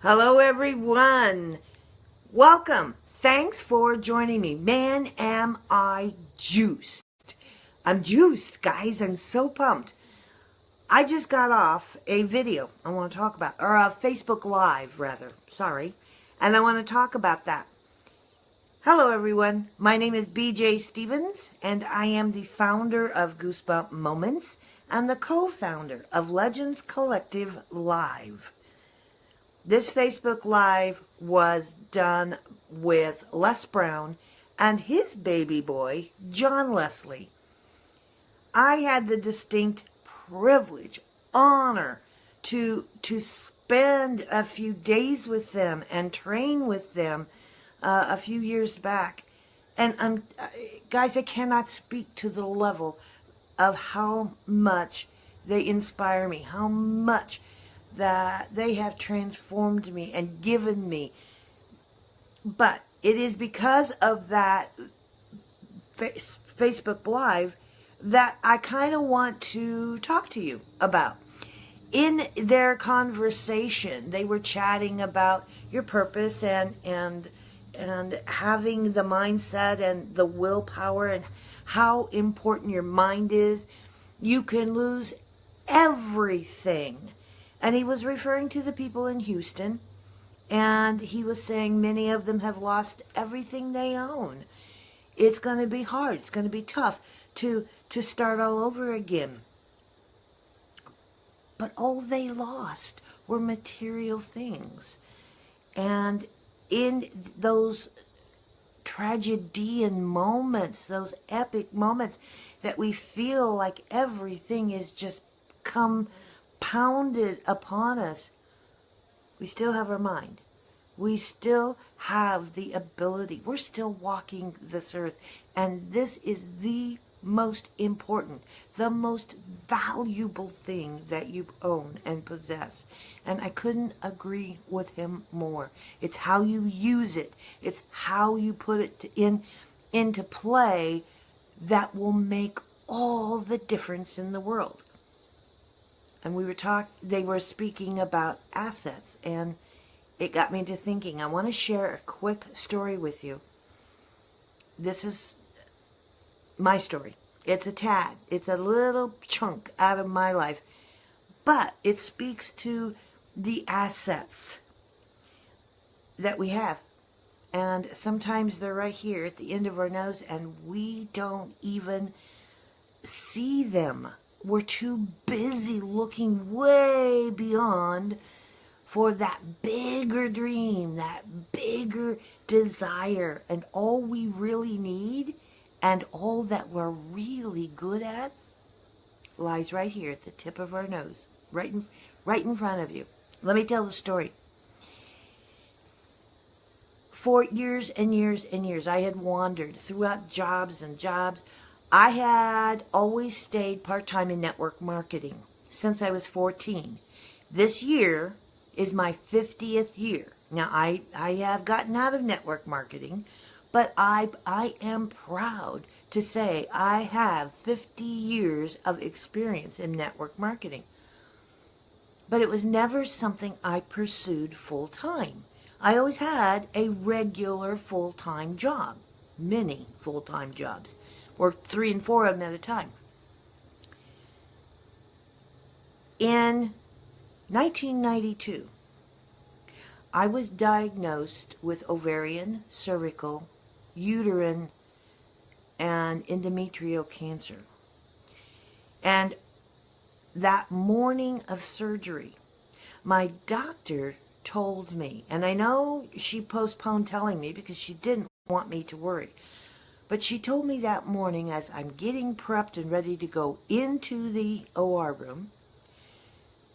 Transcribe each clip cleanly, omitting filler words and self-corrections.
Hello, everyone. Welcome. Thanks for joining me. Man, am I juiced. I'm juiced, guys. I'm so pumped. I just got off a video I want to talk about, or a Facebook Live, rather. Sorry. And I want to talk about that. Hello, everyone. My name is BJ Stevens, and I am the founder of Goosebump Moments and the co-founder of Legends Collective Live. This Facebook Live was done with Les Brown and his baby boy, John Leslie. I had the distinct privilege, honor to spend a few days with them and train with them a few years back. And guys, I cannot speak to the level of how much they inspire me, how much that they have transformed me and given me. But it is because of that Facebook Live that I kind of want to talk to you about. In their conversation, they were chatting about your purpose and having the mindset and the willpower and how important your mind is. You can lose everything. And he was referring to the people in Houston, and he was saying many of them have lost everything they own. It's going to be hard. It's going to be tough to start all over again. But all they lost were material things. And in those tragedian moments, those epic moments that we feel like everything is just pounded upon us, we still have our mind. We still have the ability. We're still walking this earth. And this is the most important, the most valuable thing that you own and possess. And I couldn't agree with him more. It's how you use it. It's how you put it into play that will make all the difference in the world. And they were speaking about assets, and it got me to thinking. I want to share a quick story with you. This is my story. It's a little chunk out of my life, but it speaks to the assets that we have. And sometimes they're right here at the end of our nose, and we don't even see them. We're too busy looking way beyond for that bigger dream, that bigger desire. And all we really need and all that we're really good at lies right here at the tip of our nose, right in front of you. Let me tell the story. For years and years and years, I had wandered throughout jobs and jobs. I had always stayed part-time in network marketing since I was 14. This year is my 50th year. Now, I have gotten out of network marketing, but I am proud to say I have 50 years of experience in network marketing. But it was never something I pursued full-time. I always had a regular full-time job, many full-time jobs. Or 3 and 4 of them at a time. In 1992, I was diagnosed with ovarian, cervical, uterine, and endometrial cancer. And that morning of surgery, my doctor told me, and I know she postponed telling me because she didn't want me to worry, but she told me that morning as I'm getting prepped and ready to go into the OR room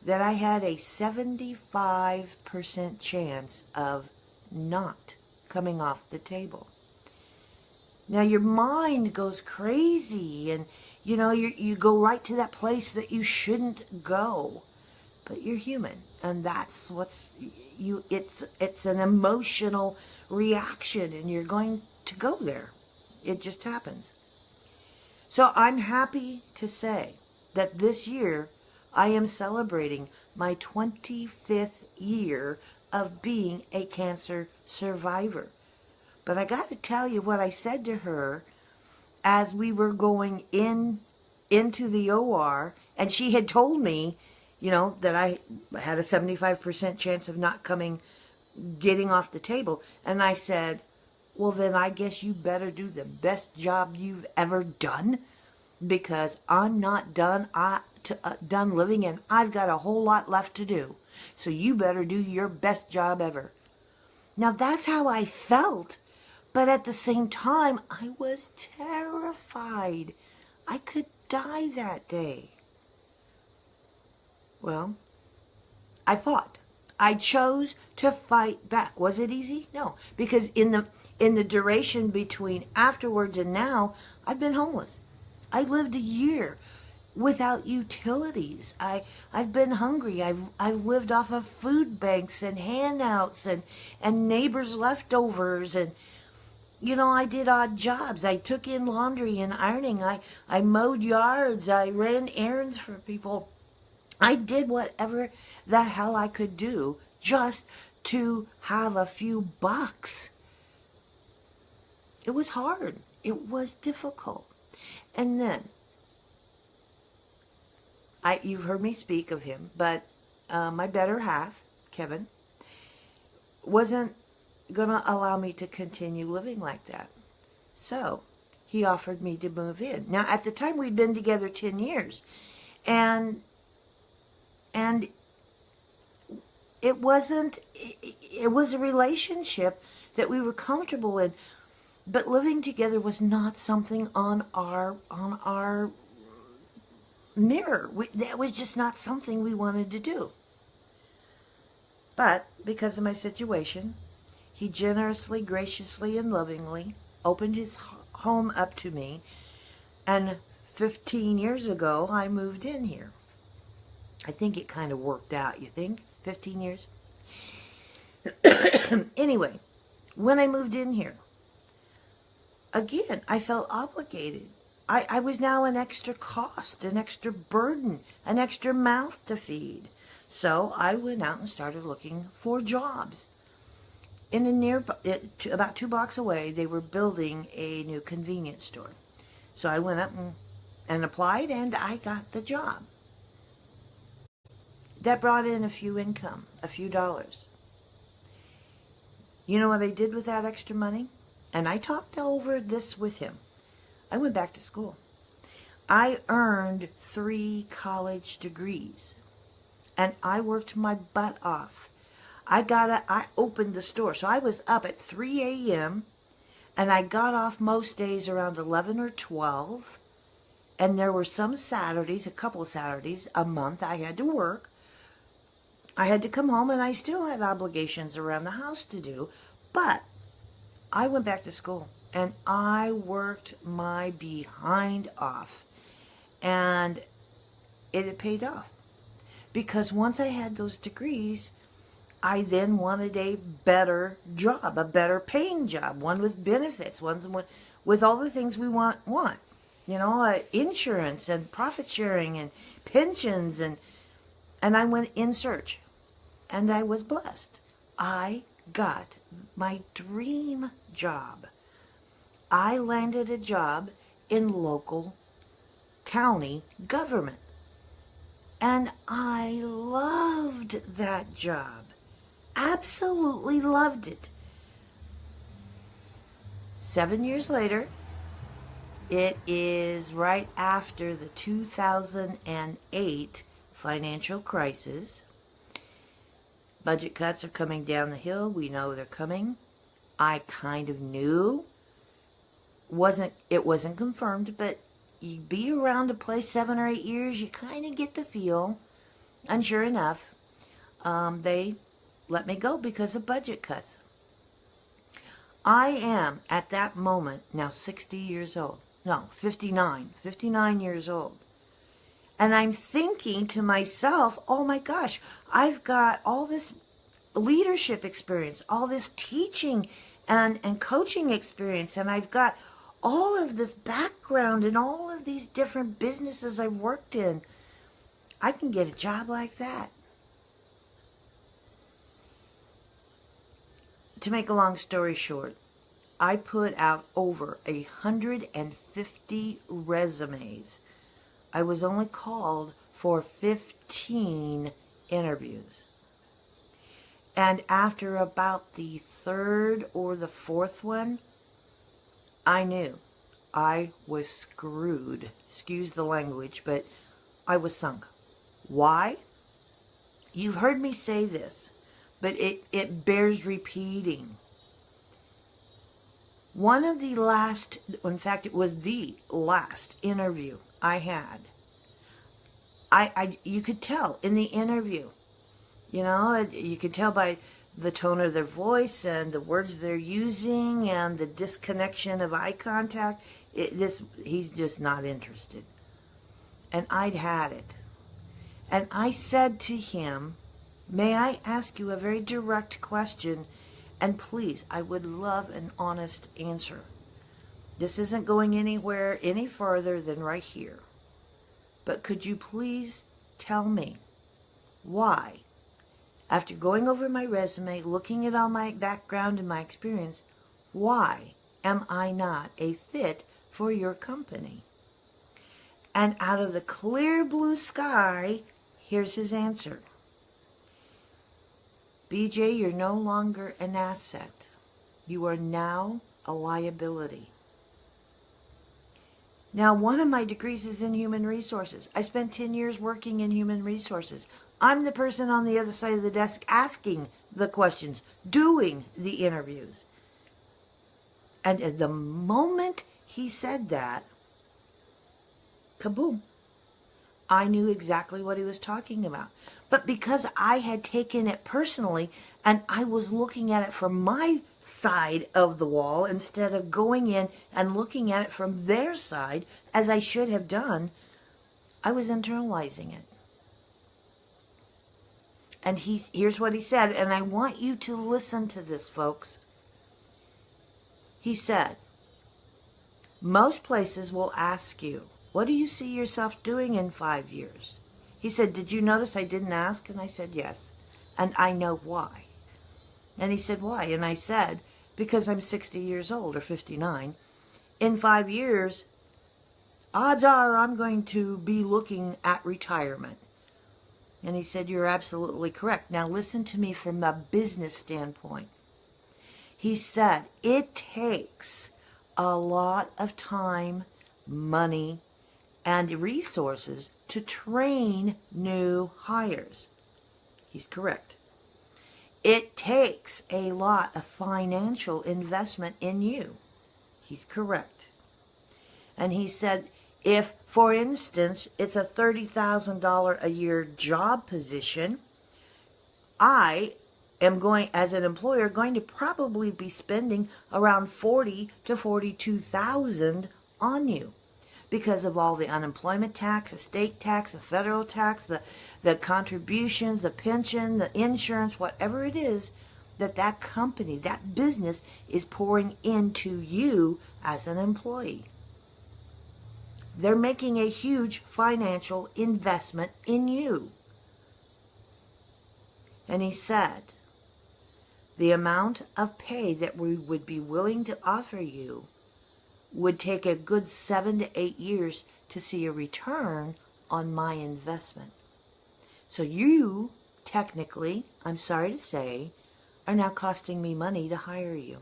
that I had a 75% chance of not coming off the table. Now your mind goes crazy and you go right to that place that you shouldn't go. But you're human, and that's it's an emotional reaction, and you're going to go there. It just happens. So I'm happy to say that this year I am celebrating my 25th year of being a cancer survivor. But I got to tell you what I said to her as we were going into the OR, and she had told me, that I had a 75% chance of not getting off the table. And I said, well, then I guess you better do the best job you've ever done, because I'm not done living, and I've got a whole lot left to do. So you better do your best job ever. Now that's how I felt, but at the same time, I was terrified. I could die that day. Well, I fought. I chose to fight back. Was it easy? No, because in the duration between afterwards and now, I've been homeless. I lived a year without utilities. I've been hungry. I've lived off of food banks and handouts and neighbors' leftovers, and I did odd jobs. I took in laundry and ironing. I mowed yards. I ran errands for people. I did whatever the hell I could do just to have a few bucks. It was hard. It was difficult. And then, you've heard me speak of him, but my better half, Kevin, wasn't going to allow me to continue living like that. So he offered me to move in. Now, at the time, we'd been together 10 years. And it was a relationship that we were comfortable in, but living together was not something on our mirror. That was just not something we wanted to do. But because of my situation, he generously, graciously, and lovingly opened his home up to me, and 15 years ago, I moved in here. I think it kind of worked out, you think? 15 years? Anyway, when I moved in here, again, I felt obligated. I was now an extra cost, an extra burden, an extra mouth to feed. So I went out and started looking for jobs. About 2 blocks away, they were building a new convenience store. So I went up and applied, and I got the job. That brought in a few dollars. You know what I did with that extra money? And I talked over this with him. I went back to school. I earned 3 college degrees, and I worked my butt off. I opened the store. So I was up at 3 a.m., and I got off most days around 11 or 12, and there were some Saturdays, a couple of Saturdays a month I had to work. I had to come home, and I still had obligations around the house to do, but I went back to school, and I worked my behind off, and it had paid off, because once I had those degrees, I then wanted a better job, a better paying job, one with benefits, one with all the things we want. Insurance and profit sharing and pensions, and I went in search, and I was blessed. I got my dream job. I landed a job in local county government, and I loved that job. Absolutely loved it. 7 years later, it is right after the 2008 financial crisis. Budget cuts are coming down the hill. We know they're coming. I kind of knew. It wasn't confirmed, but you be around a place 7 or 8 years, you kind of get the feel. And sure enough, they let me go because of budget cuts. I am, at that moment, now 60 years old. No, 59 years old. And I'm thinking to myself, oh my gosh, I've got all this leadership experience, all this teaching and coaching experience, and I've got all of this background and all of these different businesses I've worked in. I can get a job like that. to make a long story short, I put out over 150 resumes. I was only called for 15 interviews. And after about the third or the fourth one, I knew I was screwed. Excuse the language, but I was sunk. Why? You've heard me say this, but it bears repeating. One of the last, in fact, it was the last interview I had. You could tell in the interview, you could tell by the tone of their voice and the words they're using and the disconnection of eye contact. He's just not interested. And I'd had it. And I said to him, may I ask you a very direct question? And please, I would love an honest answer. This isn't going anywhere any further than right here. But could you please tell me why, after going over my resume, looking at all my background and my experience, why am I not a fit for your company? And out of the clear blue sky, here's his answer. BJ, you're no longer an asset. You are now a liability. Now, one of my degrees is in human resources. I spent 10 years working in human resources. I'm the person on the other side of the desk asking the questions, doing the interviews. And at the moment he said that, kaboom, I knew exactly what he was talking about. But because I had taken it personally and I was looking at it from my side of the wall instead of going in and looking at it from their side, as I should have done, I was internalizing it. And here's what he said, and I want you to listen to this, folks. He said, most places will ask you, what do you see yourself doing in 5 years? He said, did you notice I didn't ask? And I said, yes. And I know why. And he said, why? And I said, because I'm 60 years old, or 59. In 5 years, odds are I'm going to be looking at retirement. And he said, you're absolutely correct. Now listen to me from a business standpoint. He said, it takes a lot of time, money, and resources to train new hires. He's correct. It takes a lot of financial investment in you. He's correct. And he said, if, for instance, it's a $30,000 a year job position, I am going, as an employer, going to probably be spending around $40,000 to $42,000 on you because of all the unemployment tax, the state tax, the federal tax, the contributions, the pension, the insurance, whatever it is that company, that business is pouring into you as an employee. They're making a huge financial investment in you. And he said, the amount of pay that we would be willing to offer you would take a good 7 to 8 years to see a return on my investment. So you, technically, I'm sorry to say, are now costing me money to hire you,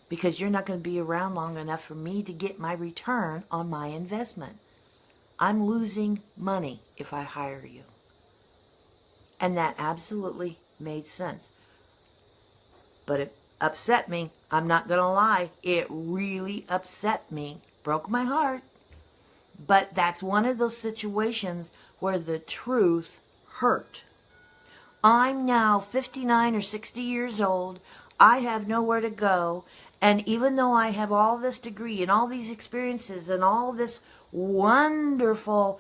because you're not going to be around long enough for me to get my return on my investment. I'm losing money if I hire you. And that absolutely made sense. But it upset me. I'm not going to lie. It really upset me. Broke my heart. But that's one of those situations where the truth hurt. I'm now 59 or 60 years old. I have nowhere to go. And even though I have all this degree and all these experiences and all this wonderful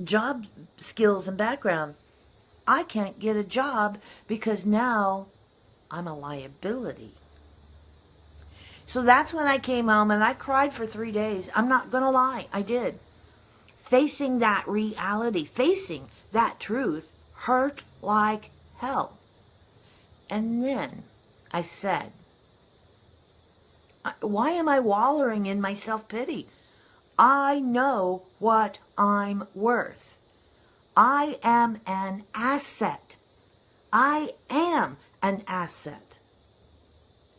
job skills and background, I can't get a job because now I'm a liability. So that's when I came home and I cried for 3 days. I'm not going to lie, I did. Facing that reality, facing that truth hurt like hell. And then I said, why am I wallowing in my self-pity? I know what I'm worth. I am an asset. I am an asset.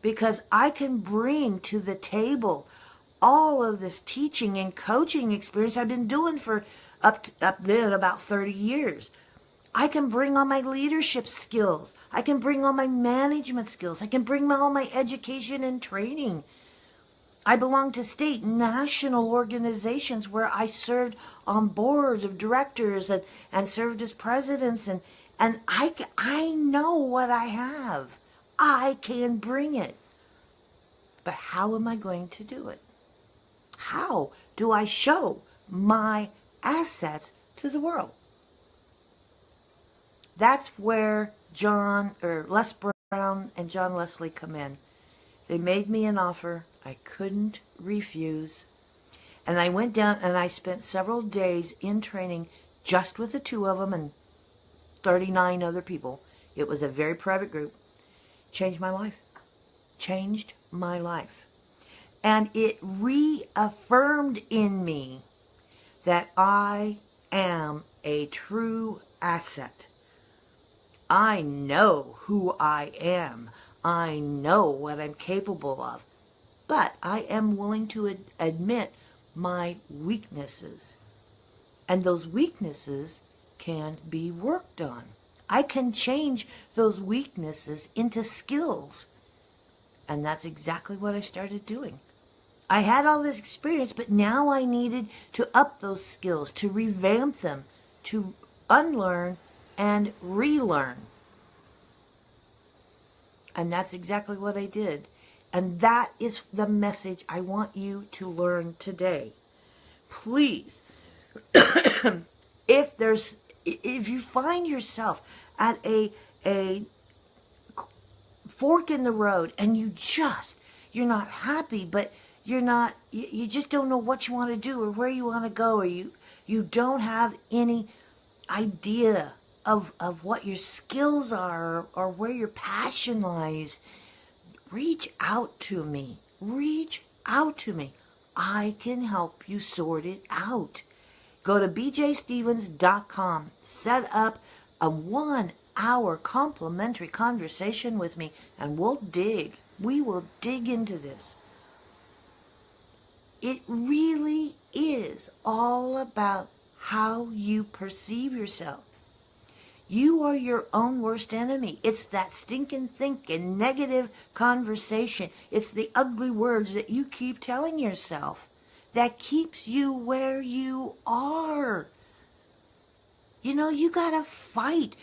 Because I can bring to the table all of this teaching and coaching experience I've been doing for up then about 30 years. I can bring all my leadership skills. I can bring all my management skills. I can bring all my education and training. I belong to state, national organizations where I served on boards of directors and served as presidents. And I know what I have. I can bring it. But how am I going to do it? How do I show my assets to the world? That's where Les Brown and John Leslie come in. They made me an offer I couldn't refuse. And I went down and I spent several days in training just with the two of them and 39 other people. It was a very private group. Changed my life. Changed my life. And it reaffirmed in me that I am a true asset. I know who I am. I know what I'm capable of. But I am willing to admit my weaknesses. And those weaknesses can be worked on. I can change those weaknesses into skills. And that's exactly what I started doing. I had all this experience, but now I needed to up those skills, to revamp them, to unlearn and relearn. And that's exactly what I did. And that is the message I want you to learn today. Please, if you find yourself at a fork in the road and you're not happy, but you just don't know what you want to do or where you want to go, or you don't have any idea of what your skills are or where your passion lies, reach out to me. Reach out to me. I can help you sort it out. Go to bjstevens.com. Set up a 1-hour complimentary conversation with me, and we will dig into this. It really is all about how you perceive yourself. You are your own worst enemy. It's that stinking thinking, negative conversation. It's the ugly words that you keep telling yourself that keeps you where you are. You gotta fight.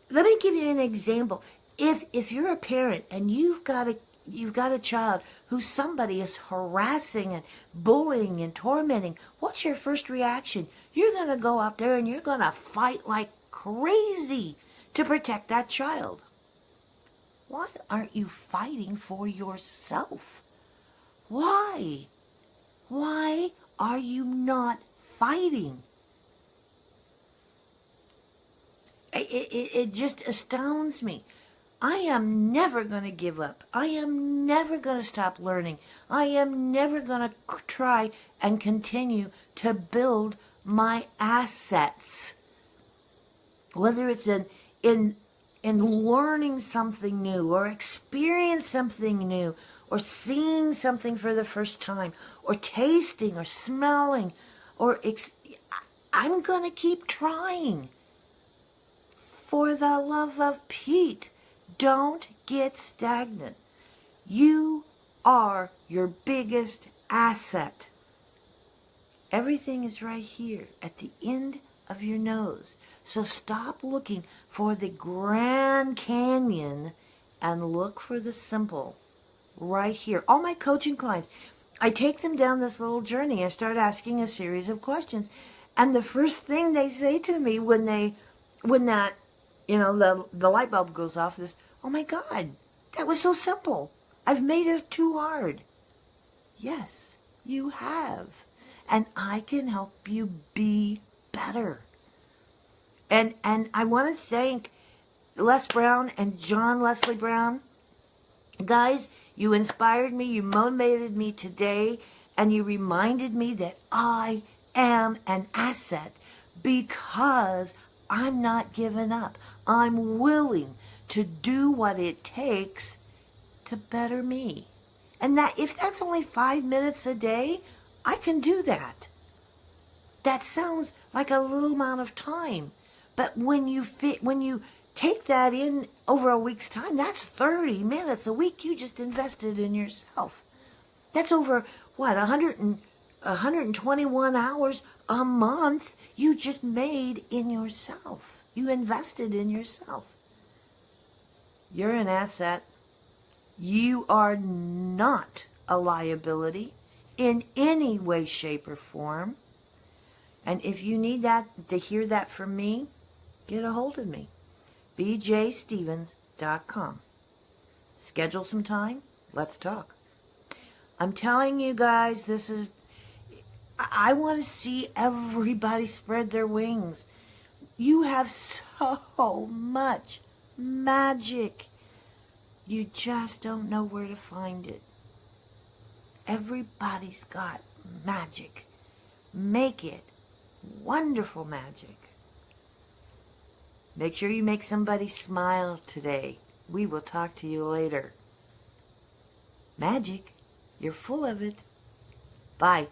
Let me give you an example. If you're a parent and you've got a child who somebody is harassing and bullying and tormenting, what's your first reaction? You're gonna go out there and you're gonna fight like crazy to protect that child. Why aren't you fighting for yourself? Why? Why are you not fighting? It just astounds me. I am never going to give up. I am never going to stop learning. I am never going to try and continue to build my assets. Whether it's in learning something new or experience something new or seeing something for the first time or tasting or smelling I'm going to keep trying. For the love of Pete, don't get stagnant. You are your biggest asset. Everything is right here at the end of your nose. So stop looking for the Grand Canyon and look for the simple right here. All my coaching clients, I take them down this little journey. I start asking a series of questions. And the first thing they say to me when that, the light bulb goes off is, "Oh my God, that was so simple. I've made it too hard." Yes, you have. And I can help you be better. And I want to thank Les Brown and John Leslie Brown Guys, you inspired me, you motivated me today, and you reminded me that I am an asset because I'm not giving up. I'm willing to do what it takes to better me. And that if that's only 5 minutes a day, I can do that. That sounds like a little amount of time. But when you take that in over a week's time, that's 30 minutes a week you just invested in yourself. That's over, what, 121 hours a month you just made in yourself. You invested in yourself. You're an asset. You are not a liability in any way, shape, or form. And if you need that to hear that from me, get a hold of me. bjstevens.com. Schedule some time. Let's talk. I'm telling you guys, I want to see everybody spread their wings. You have so much magic. You just don't know where to find it. Everybody's got magic. Make it wonderful magic. Make sure you make somebody smile today. We will talk to you later. Magic, you're full of it. Bye.